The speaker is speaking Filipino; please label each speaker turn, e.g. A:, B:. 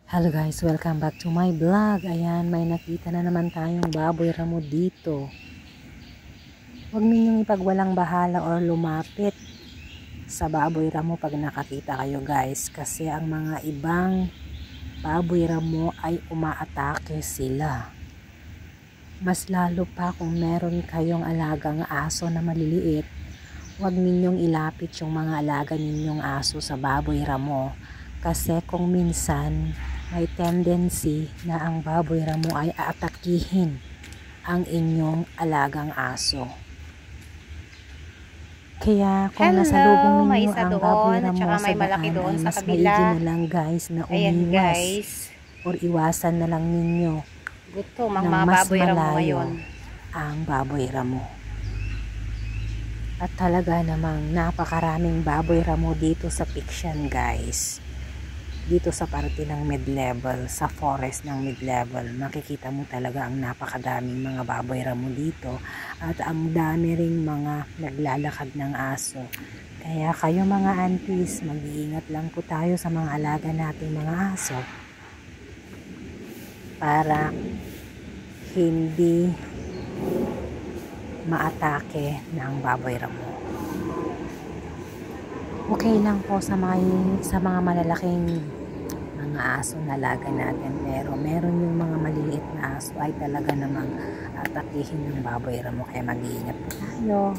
A: Hello guys, welcome back to my vlog. Ayan, may nakita na naman tayong baboy ramo dito. Huwag ninyong ipagwalang bahala or lumapit sa baboy ramo pag nakakita kayo guys. Kasi ang mga ibang baboy ramo ay umaatake sila. Mas lalo pa kung meron kayong alagang aso na maliliit. Huwag ninyong ilapit yung mga alaga ninyong aso sa baboy ramo. Kasi kung minsan may tendency na ang baboy ramo ay aatakihin ang inyong alagang aso. Kaya kung nasalubong ninyo ang baboy ramo sa daan ay mas maigi na lang guys na umiwas or iwasan na lang ninyo ng mas malayo ang baboy ramo. At talaga namang napakaraming baboy ramo dito sa Pixian guys. Dito sa parte ng mid-level, sa forest ng mid-level, makikita mo talaga ang napakadaming mga baboy ramo dito at ang dami ring mga naglalakad ng aso. Kaya kayo mga aunties, mag-iingat lang po tayo sa mga alaga nating mga aso para hindi maatake ng baboy ramo. Okay lang po sa mga malalaking mga aso na alaga natin, pero meron yung mga maliliit na aso ay talaga namang atakihin ng baboy ramo, kaya mag-iingat po tayo.